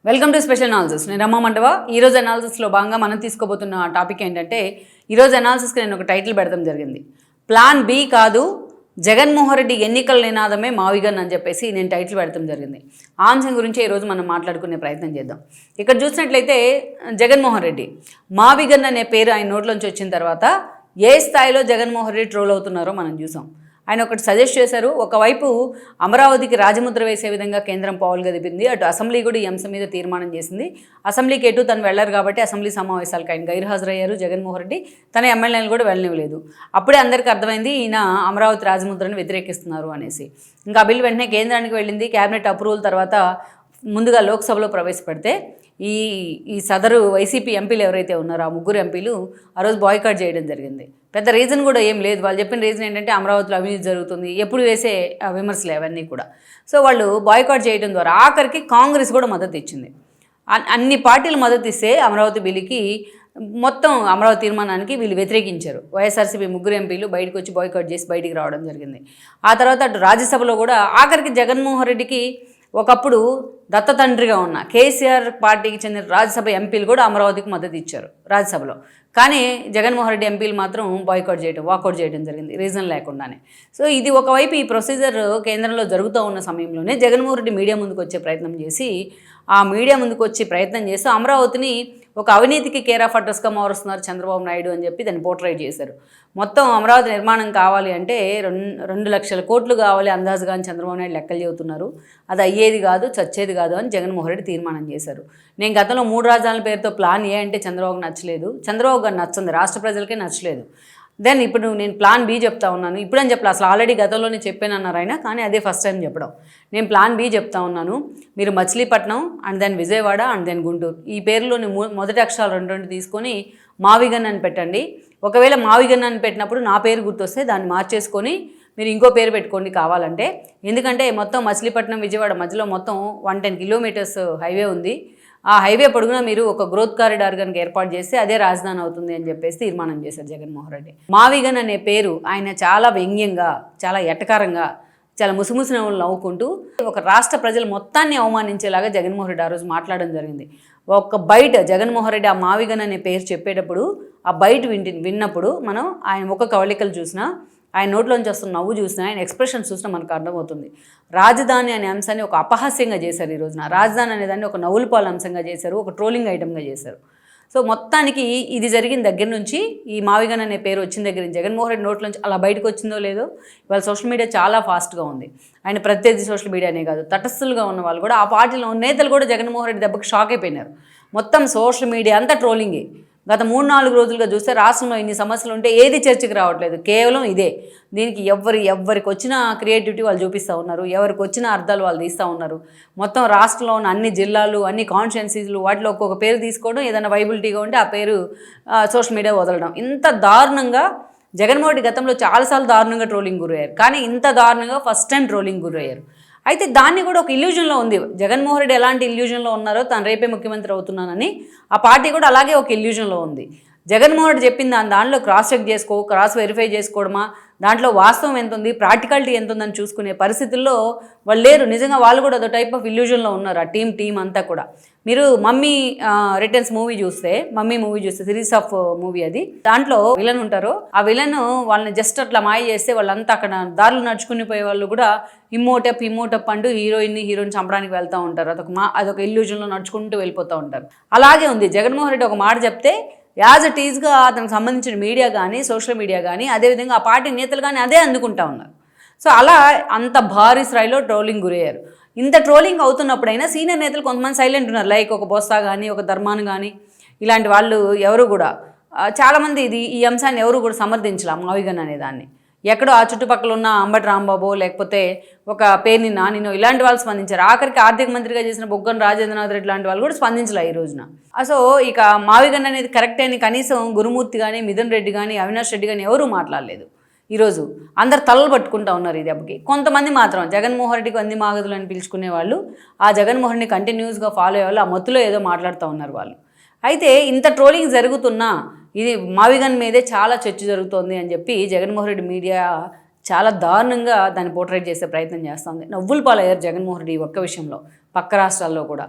Welcome to special analysis. నేను రమ్మ మండవ. ఈరోజు అనాలిసిస్లో భాగంగా మనం తీసుకోబోతున్న టాపిక్ ఏంటంటే, ఈరోజు అనాలిసిస్కి నేను ఒక టైటిల్ పెడతాం జరిగింది. ప్లాన్ బి కాదు, జగన్మోహన్ రెడ్డి ఎన్నికల నినాదమే మావిగన్ అని చెప్పేసి నేను టైటిల్ పెడతాం జరిగింది. ఆ అంశం గురించి ఈరోజు మనం మాట్లాడుకునే ప్రయత్నం చేద్దాం. ఇక్కడ చూసినట్లయితే జగన్మోహన్ రెడ్డి మావిగన్ అనే పేరు ఆయన నోట్లోంచి వచ్చిన తర్వాత ఏ స్థాయిలో జగన్మోహన్ రెడ్డి ట్రోల్ అవుతున్నారో మనం చూసాం. ఆయన ఒకటి సజెస్ట్ చేశారు. ఒకవైపు అమరావతికి రాజముద్ర వేసే విధంగా కేంద్రం పావులు గదిపింది, అటు అసెంబ్లీ కూడా ఈ అంశం మీద తీర్మానం చేసింది. అసెంబ్లీకి ఎటు తను వెళ్లారు కాబట్టి అసెంబ్లీ సమావేశాలకు ఆయన గైర్హాజరయ్యారు జగన్మోహన్ రెడ్డి. తన ఎమ్మెల్యేలు కూడా వెళ్ళనివ్వలేదు. అప్పుడే అందరికీ అర్థమైంది ఈయన అమరావతి రాజముద్రను వ్యతిరేకిస్తున్నారు అనేసి. ఇంకా ఆ బిల్లు వెంటనే కేంద్రానికి వెళ్ళింది. క్యాబినెట్ అప్రూవల్ తర్వాత ముందుగా లోక్సభలో ప్రవేశపెడితే ఈ సదరు వైసీపీ ఎంపీలు ఎవరైతే ఉన్నారో ఆ ముగ్గురు ఎంపీలు ఆ రోజు బాయ్కాట్ చేయడం జరిగింది. పెద్ద రీజన్ కూడా ఏం లేదు. వాళ్ళు చెప్పిన రీజన్ ఏంటంటే అమరావతిలో అవినీతి జరుగుతుంది, ఎప్పుడు వేసే విమర్శలు అవన్నీ కూడా. సో వాళ్ళు బాయ్కాట్ చేయడం ద్వారా ఆఖరికి కాంగ్రెస్ కూడా మద్దతు ఇచ్చింది. అన్ని పార్టీలు మద్దతు ఇస్తే అమరావతి బిల్లుకి మొత్తం అమరావతి తీర్మానానికి వీళ్ళు వ్యతిరేకించారు. వైఎస్ఆర్సీపీ ముగ్గురు ఎంపీలు బయటకు వచ్చి బాయ్కాట్ చేసి బయటికి రావడం జరిగింది. ఆ తర్వాత అటు రాజ్యసభలో కూడా ఆఖరికి జగన్మోహన్ రెడ్డికి ఒకప్పుడు దత్తతండ్రిగా ఉన్న కేసీఆర్ పార్టీకి చెందిన రాజ్యసభ ఎంపీలు కూడా అమరావతికి మద్దతు ఇచ్చారు రాజ్యసభలో. కానీ జగన్మోహన్ రెడ్డి ఎంపీలు మాత్రం బాయ్కాట్ చేయడం, వాకౌట్ చేయడం జరిగింది రీజన్ లేకుండానే. సో ఇది ఒకవైపు ఈ ప్రొసీజర్ కేంద్రంలో జరుగుతూ ఉన్న సమయంలోనే జగన్మోహన్ రెడ్డి మీడియా ముందుకు వచ్చే ప్రయత్నం చేసి అమరావతిని ఒక అవినీతికి కేర్ ఆఫ్ అడ్రస్గా మారుస్తున్నారు చంద్రబాబు నాయుడు అని చెప్పి దాన్ని పోర్ట్రేట్ చేశారు. మొత్తం అమరావతి నిర్మాణం కావాలి అంటే 2 లక్షల కోట్లు కావాలి అందాజుగా అని చంద్రబాబు నాయుడు లెక్కలు చెబుతున్నారు. అది అయ్యేది కాదు, చచ్చేది కాదు అని జగన్మోహన్ రెడ్డి తీర్మానం చేశారు. నేను గతంలో 3 రాజధానుల పేరుతో ప్లాన్ ఏ అంటే చంద్రబాబుకు నచ్చలేదు, చంద్రబాబు గారు నచ్చింది, రాష్ట్ర ప్రజలకే నచ్చలేదు. దెన్ ఇప్పుడు నేను ప్లాన్ బి చెప్తా ఉన్నాను. ఇప్పుడని చెప్పలే, అసలు ఆల్రెడీ గతంలోనే చెప్పానన్నారు ఆయన, కానీ అదే ఫస్ట్ టైం చెప్పడం. నేను ప్లాన్ బి చెప్తా ఉన్నాను. మీరు Machilipatnam and then Vijayawada and then Guntur ఈ పేరులోని మొదటి అక్షరాలు రెండు తీసుకొని మావిగన్ అని పెట్టండి. ఒకవేళ మావిగన్ అని పెట్టినప్పుడు నా పేరు గుర్తొస్తే దాన్ని మార్చేసుకొని మీరు ఇంకో పేరు పెట్టుకోండి కావాలంటే. ఎందుకంటే మొత్తం మచిలీపట్నం విజయవాడ మధ్యలో మొత్తం 110 కిలోమీటర్స్ హైవే ఉంది. ఆ హైవే పొడుగునా మీరు ఒక గ్రోత్ కారిడార్ కనుక ఏర్పాటు చేస్తే అదే రాజధాని అవుతుంది అని చెప్పేసి తీర్మానం చేశారు జగన్మోహన్ రెడ్డి. మావిగన్ అనే పేరు ఆయన చాలా వ్యంగ్యంగా, చాలా ఎటకారంగా, చాలా ముసుముసు నవ్వుకుంటూ ఒక రాష్ట్ర ప్రజలు మొత్తాన్ని అవమానించేలాగా జగన్మోహన్ రెడ్డి ఆ రోజు మాట్లాడడం జరిగింది. ఒక బయట జగన్మోహన్ రెడ్డి ఆ మావిగన్ అనే పేరు చెప్పేటప్పుడు ఆ బయట విన్నప్పుడు మనం ఆయన ముఖ కవళికలు చూసినా, ఆయన నోట్లోంచి వస్తున్న నవ్వు చూసినా, ఆయన ఎక్స్ప్రెషన్స్ చూసినా మనకు అర్థమవుతుంది. రాజధాని అనే అంశాన్ని ఒక అపహాస్యంగా చేశారు ఈ రోజున. రాజధాని అనేదాన్ని ఒక నవ్వులపాలు అంశంగా చేశారు, ఒక ట్రోలింగ్ ఐటమ్గా చేశారు. సో మొత్తానికి ఇది జరిగిన దగ్గర నుంచి, ఈ మావిగన్ అనే పేరు వచ్చిన దగ్గర నుంచి జగన్మోహన్ రెడ్డి నోట్లోంచి అలా బయటకు వచ్చిందో లేదో, ఇవాళ సోషల్ మీడియా చాలా ఫాస్ట్గా ఉంది. ఆయన ప్రత్యర్థి సోషల్ మీడియానే కాదు, తటస్థులుగా ఉన్న వాళ్ళు కూడా, ఆ పార్టీలో నేతలు కూడా జగన్మోహన్ రెడ్డి దెబ్బకి షాక్ అయిపోయినారు. మొత్తం సోషల్ మీడియా అంతా ట్రోలింగే. గత 3-4 రోజులుగా చూస్తే రాష్ట్రంలో ఇన్ని సమస్యలు ఉంటే ఏది చర్చకి రావట్లేదు, కేవలం ఇదే. దీనికి ఎవరికి వచ్చిన క్రియేటివిటీ వాళ్ళు చూపిస్తూ ఉన్నారు, ఎవరికి వచ్చిన అర్థాలు వాళ్ళు తీస్తూ ఉన్నారు. మొత్తం రాష్ట్రంలో ఉన్న అన్ని జిల్లాలు, అన్ని కాన్స్టిట్యున్సీలు, వాటిలో ఒక్కొక్క పేరు తీసుకోవడం, ఏదైనా వైబిలిటీగా ఉంటే ఆ పేరు సోషల్ మీడియా వదలడం. ఇంత దారుణంగా జగన్మోహన్ రెడ్డి గతంలో చాలాసార్లు దారుణంగా ట్రోలింగ్ గురయ్యారు, కానీ ఇంత దారుణంగా ఫస్ట్ టైం ట్రోలింగ్ గురయ్యారు. అయితే దాన్ని కూడా ఒక ఇల్యూజన్లో ఉంది. జగన్మోహన్ రెడ్డి ఎలాంటి ఇల్యూజన్లో ఉన్నారో, తాను రేపే ముఖ్యమంత్రి అవుతున్నానని ఆ పార్టీ కూడా అలాగే ఒక ఇల్యూజన్లో ఉంది. జగన్మోహన్ రెడ్డి చెప్పిన దాంట్లో క్రాస్ వెరిఫై చేసుకోవడమా, దాంట్లో వాస్తవం ఎంత ఉంది, ప్రాక్టికాలిటీ ఎంత ఉందని చూసుకునే పరిస్థితుల్లో వాళ్ళు లేరు. నిజంగా వాళ్ళు కూడా అదో టైప్ ఆఫ్ ఇల్యూజన్లో ఉన్నారు, ఆ టీం అంతా కూడా. మీరు మమ్మీ రిటర్న్స్ మూవీ చూస్తే సిరీస్ ఆఫ్ మూవీ, అది దాంట్లో విలన్ ఉంటారు. ఆ విలన్ వాళ్ళని జస్ట్ అట్లా మాయ చేస్తే వాళ్ళంతా అక్కడ దారులు నడుచుకుని పోయే వాళ్ళు కూడా ఇమ్మోటప్ అంటూ హీరోయిన్ చంపడానికి వెళ్తూ ఉంటారు. అదొక ఇల్యూజన్లో నడుచుకుంటూ వెళ్ళిపోతూ ఉంటారు. అలాగే ఉంది. జగన్మోహన్ రెడ్డి ఒక మాట చెప్తే యాజ్ ఇట్ ఈజ్గా అతనికి సంబంధించిన మీడియా కానీ, సోషల్ మీడియా కానీ, అదేవిధంగా ఆ పార్టీ నేతలు కానీ అదే అందుకుంటా ఉన్నారు. సో అలా అంత భారీ స్థాయిలో ట్రోలింగ్ గురయ్యారు. ఇంత ట్రోలింగ్ అవుతున్నప్పుడైనా సీనియర్ నేతలు కొంతమంది సైలెంట్ ఉన్నారు. లైక్ ఒక బొత్స కానీ, ఒక ధర్మాన్ కానీ, ఇలాంటి వాళ్ళు ఎవరు కూడా చాలామంది ఈ అంశాన్ని ఎవరు కూడా సమర్థించలే. మావిగన్ అనే దాన్ని ఎక్కడో ఆ చుట్టుపక్కల ఉన్న అంబటి రాంబాబు, లేకపోతే ఒక పేర్ని నానినో, ఇలాంటి వాళ్ళు స్పందించారు. ఆఖరికి ఆర్థిక మంత్రిగా చేసిన బొగ్గన రాజేంద్రనాథ్ రెడ్డి లాంటి వాళ్ళు కూడా స్పందించలే ఈ రోజున. సో ఇక మావిగన్ అనేది కరెక్ట్ అని కనీసం గురుమూర్తి కానీ, మిథున్ రెడ్డి కానీ, అవినాష్ రెడ్డి కానీ ఎవరూ మాట్లాడలేదు. ఈరోజు అందరు తలలు పట్టుకుంటూ ఉన్నారు ఈ దెబ్బకి. కొంతమంది మాత్రం జగన్మోహన్ రెడ్డికి వంది మాగదులు అని పిలుచుకునే వాళ్ళు, ఆ జగన్మోహన్ రెడ్డిని కంటిన్యూస్గా ఫాలో అయ్యే వాళ్ళు, ఆ మత్తులో ఏదో మాట్లాడుతూ ఉన్నారు వాళ్ళు. అయితే ఇంత ట్రోలింగ్ జరుగుతున్నా ఇది మావిగన్ మీదే చాలా చర్చ జరుగుతోంది అని చెప్పి జగన్మోహన్ రెడ్డి మీడియా చాలా దారుణంగా దాన్ని పోర్ట్రేట్ చేసే ప్రయత్నం చేస్తుంది. నవ్వులు పాలయ్యారు జగన్మోహన్ రెడ్డి ఒక్క విషయంలో, పక్క రాష్ట్రాల్లో కూడా.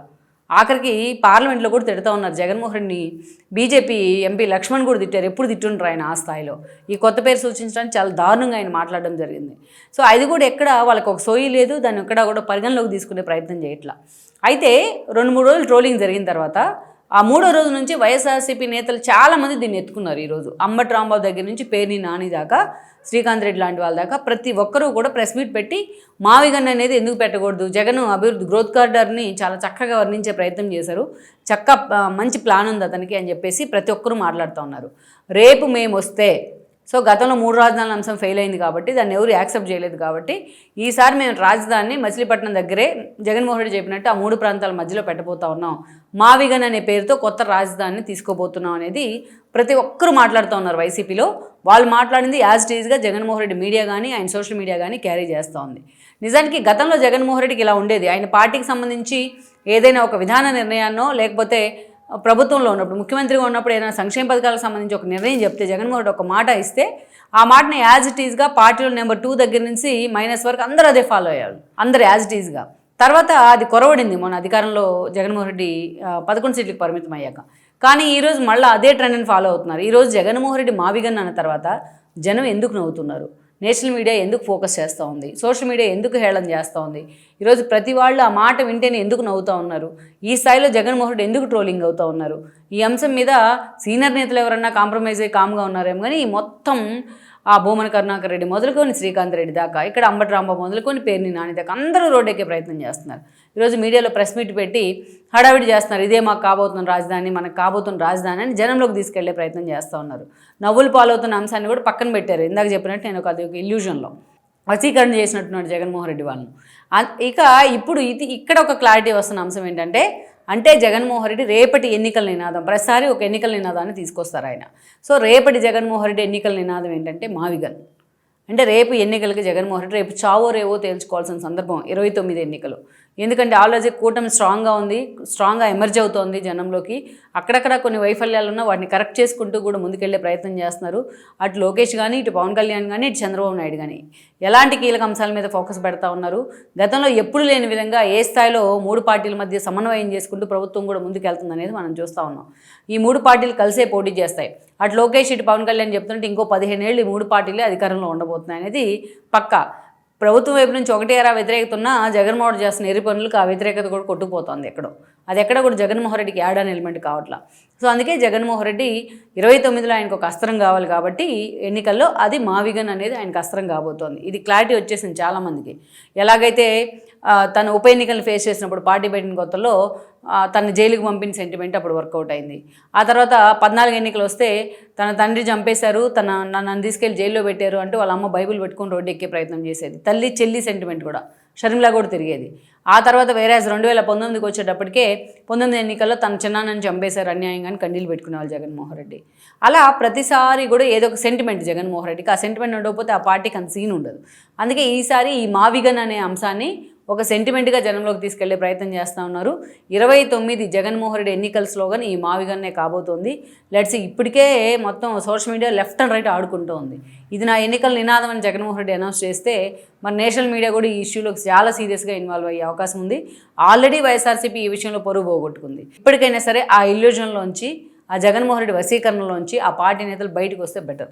ఆఖరికి పార్లమెంట్లో కూడా తిడుతూ ఉన్నారు జగన్మోహన్ రెడ్డిని. బీజేపీ ఎంపీ లక్ష్మణ్ కూడా తిట్టారు, ఎప్పుడు తిట్టుంటారు ఆయన ఆ స్థాయిలో. ఈ కొత్త పేరు సూచించడానికి చాలా దారుణంగా ఆయన మాట్లాడడం జరిగింది. సో అది కూడా ఎక్కడ వాళ్ళకి ఒక సోయి లేదు, దాన్ని ఎక్కడ కూడా పరిగణలోకి తీసుకునే ప్రయత్నం చేయట్లా. అయితే 2-3 రోజులు ట్రోలింగ్ జరిగిన తర్వాత ఆ 3వ రోజు నుంచి వైఎస్ఆర్సీపీ నేతలు చాలామంది దీన్ని ఎత్తుకున్నారు. ఈరోజు అంబటి రాంబాబు దగ్గర నుంచి పేర్ని నాని దాకా, శ్రీకాంత్ రెడ్డి లాంటి వాళ్ళ దాకా ప్రతి ఒక్కరూ కూడా ప్రెస్ మీట్ పెట్టి మావిగన్ అనేది ఎందుకు పెట్టకూడదు, జగన్ అభివృద్ధి గ్రోత్ కార్డర్ని చాలా చక్కగా వర్ణించే ప్రయత్నం చేశారు, మంచి ప్లాన్ ఉంది అతనికి అని చెప్పేసి ప్రతి ఒక్కరూ మాట్లాడుతూ ఉన్నారు. రేపు మేము వస్తే, సో గతంలో 3 రాజధానుల అంశం ఫెయిల్ అయింది కాబట్టి దాన్ని ఎవరు యాక్సెప్ట్ చేయలేదు కాబట్టి ఈసారి మేము రాజధానిని మచిలీపట్నం దగ్గరే జగన్మోహన్ రెడ్డి చెప్పినట్టు ఆ 3 ప్రాంతాల మధ్యలో పెట్టబోతా ఉన్నాం, మావిగన్ అనే పేరుతో కొత్త రాజధానిని తీసుకోబోతున్నాం అనేది ప్రతి ఒక్కరూ మాట్లాడుతూ ఉన్నారు వైసీపీలో. వాళ్ళు మాట్లాడింది యాజ్ ఇట్ ఈజ్గా జగన్మోహన్ రెడ్డి మీడియా కానీ ఆయన సోషల్ మీడియా కానీ క్యారీ చేస్తూ ఉంది. నిజానికి గతంలో జగన్మోహన్ రెడ్డికి ఇలా ఉండేది, ఆయన పార్టీకి సంబంధించి ఏదైనా ఒక విధాన నిర్ణయాన్నో లేకపోతే ప్రభుత్వంలో ఉన్నప్పుడు ముఖ్యమంత్రిగా ఉన్నప్పుడు ఏదైనా సంక్షేమ పథకాలకు సంబంధించి ఒక నిర్ణయం చెప్తే జగన్మోహన్ రెడ్డి ఒక మాట ఇస్తే ఆ మాటని యాజ్ ఇట్ ఈజ్గా పార్టీలో నెంబర్ 2 దగ్గర నుంచి మైనస్ వరకు అందరూ అదే ఫాలో అయ్యారు, అందరు యాజ్ ఇట్ ఈజ్గా. తర్వాత అది కొరవడింది మొన్న అధికారంలో జగన్మోహన్ రెడ్డి 11 సీట్లకు పరిమితం అయ్యాక. కానీ ఈరోజు మళ్ళీ అదే ట్రెండ్ని ఫాలో అవుతున్నారు. ఈరోజు జగన్మోహన్ రెడ్డి మావిగన్ అన్న తర్వాత జనం ఎందుకు నవ్వుతున్నారు, నేషనల్ మీడియా ఎందుకు ఫోకస్ చేస్తూ ఉంది, సోషల్ మీడియా ఎందుకు హేళన చేస్తూ ఉంది, ఈరోజు ప్రతి వాళ్ళు ఆ మాట వింటేనే ఎందుకు నవ్వుతూ ఉన్నారు, ఈ స్థాయిలో జగన్మోహన్ రెడ్డి ఎందుకు ట్రోలింగ్ అవుతూ ఉన్నారు, ఈ అంశం మీద సీనియర్ నేతలు ఎవరన్నా కాంప్రమైజ్ అయ్యి కామ్గా ఉన్నారేమో కానీ మొత్తం ఆ భూమన కరుణాకర్ రెడ్డి మొదలుకొని శ్రీకాంత్ రెడ్డి దాకా, ఇక్కడ అంబటి రాంబాబు మొదలుకొని పేర్ని నాని దాకా అందరూ రోడ్డెక్కే ప్రయత్నం చేస్తున్నారు. ఈరోజు మీడియాలో ప్రెస్ మీట్ పెట్టి హడావిడి చేస్తున్నారు, ఇదే మాకు కాబోతున్న రాజధాని, మనకు కాబోతున్న రాజధాని అని జనంలోకి తీసుకెళ్లే ప్రయత్నం చేస్తూ ఉన్నారు. నవ్వులు పాలవుతున్న అంశాన్ని కూడా పక్కన పెట్టారు. ఇందాక చెప్పినట్టు నేను అది ఒక ఇల్యూజన్లో వశీకరణ చేసినట్టున్నాడు జగన్మోహన్ రెడ్డి వాళ్ళను. ఇక ఇప్పుడు ఇక్కడ ఒక క్లారిటీ వస్తున్న అంశం ఏంటంటే, అంటే జగన్మోహన్ రెడ్డి రేపటి ఎన్నికల నినాదం, ప్రతిసారి ఒక ఎన్నికల నినాదాన్ని తీసుకొస్తారు ఆయన. సో రేపటి జగన్మోహన్ రెడ్డి ఎన్నికల నినాదం ఏంటంటే మావిగన్. అంటే రేపు ఎన్నికలకి జగన్మోహన్ రెడ్డి రేపు చావో రేవో తేల్చుకోవాల్సిన సందర్భం 29 ఎన్నికలు. ఎందుకంటే ఆల్రెడీ కూటమి స్ట్రాంగ్గా ఉంది, స్ట్రాంగ్గా ఎమర్జ్ అవుతోంది జనంలోకి. అక్కడక్కడ కొన్ని వైఫల్యాలు ఉన్నా వాటిని కరెక్ట్ చేసుకుంటూ కూడా ముందుకెళ్లే ప్రయత్నం చేస్తున్నారు. అటు లోకేష్ కానీ, ఇటు పవన్ కళ్యాణ్ కానీ, ఇటు చంద్రబాబు నాయుడు కానీ ఎలాంటి కీలక అంశాల మీద ఫోకస్ పెడతా ఉన్నారు. గతంలో ఎప్పుడు లేని విధంగా ఏ స్థాయిలో 3 పార్టీల మధ్య సమన్వయం చేసుకుంటూ ప్రభుత్వం కూడా ముందుకెళ్తుంది అనేది మనం చూస్తూ ఉన్నాం. ఈ 3 పార్టీలు కలిసే పోటీ చేస్తాయి. అటు లోకేష్, ఇటు పవన్ కళ్యాణ్ చెప్తుంటే ఇంకో 15 ఏళ్ళు ఈ 3 పార్టీలే అధికారంలో ఉండబోతున్నాయి అనేది పక్కా. ప్రభుత్వం వైపు నుంచి ఒకటి ఎరా వ్యతిరేకత ఉన్నా జగన్మోహన్ రెడ్డి చేస్తున్న ఎరి పనులకు ఆ వ్యతిరేకత కూడా కొట్టుకుపోతుంది ఎక్కడో. అది ఎక్కడ కూడా జగన్మోహన్ రెడ్డికి యాడ్ అనే ఎలిమెంట్ కావట్లా. సో అందుకే జగన్మోహన్ రెడ్డి 29లో ఆయనకు ఒక అస్త్రం కావాలి కాబట్టి ఎన్నికల్లో అది మావిగన్ అనేది ఆయనకు అస్త్రం కాబోతోంది. ఇది క్లారిటీ వచ్చేసింది చాలామందికి. ఎలాగైతే తను ఉప ఎన్నికలను ఫేస్ చేసినప్పుడు పార్టీ పెట్టిన కొత్తలో తన జైలుకు పంపిన సెంటిమెంట్ అప్పుడు వర్కౌట్ అయింది. ఆ తర్వాత 14 ఎన్నికలు వస్తే తన తండ్రి చంపేశారు, నన్ను తీసుకెళ్లి జైల్లో పెట్టారు అంటూ వాళ్ళ అమ్మ బైబిల్ పెట్టుకొని రోడ్డు ఎక్కే ప్రయత్నం చేసేది. తల్లి చెల్లి సెంటిమెంట్ కూడా షర్మిలా కూడా తిరిగేది. ఆ తర్వాత వేరే 2019కి వచ్చేటప్పటికే 19 ఎన్నికల్లో తన చిన్నాన్నని చంపేశారు అన్యాయంగా కన్నీళ్ళు పెట్టుకునేవాళ్ళు జగన్మోహన్ రెడ్డి. అలా ప్రతిసారి కూడా ఏదో ఒక సెంటిమెంట్ జగన్మోహన్ రెడ్డికి. ఆ సెంటిమెంట్ ఉండకపోతే ఆ పార్టీకి అంత సీన్ ఉండదు. అందుకే ఈసారి ఈ మావిగన్ అనే అంశాన్ని ఒక సెంటిమెంట్గా జనంలోకి తీసుకెళ్లే ప్రయత్నం చేస్తూ ఉన్నారు. 29 జగన్మోహన్ రెడ్డి ఎన్నికల స్లోగన్ ఈ మావిగన్నే కాబోతోంది. లెట్స్ ఇప్పటికే మొత్తం social media left and right ఆడుకుంటూ ఉంది. ఇది నా ఎన్నికల నినాదం అని జగన్మోహన్ రెడ్డి అనౌన్స్ చేస్తే మరి నేషనల్ మీడియా కూడా ఈ ఇష్యూలోకి చాలా సీరియస్గా ఇన్వాల్వ్ అయ్యే అవకాశం ఉంది. ఆల్రెడీ వైఎస్ఆర్సీపీ ఈ విషయంలో పరువు పోగొట్టుకుంది. ఇప్పటికైనా సరే ఆ ఇల్యూజన్లోంచి, ఆ జగన్మోహన్ రెడ్డి వశీకరణలోంచి ఆ పార్టీ నేతలు బయటకు వస్తే బెటర్.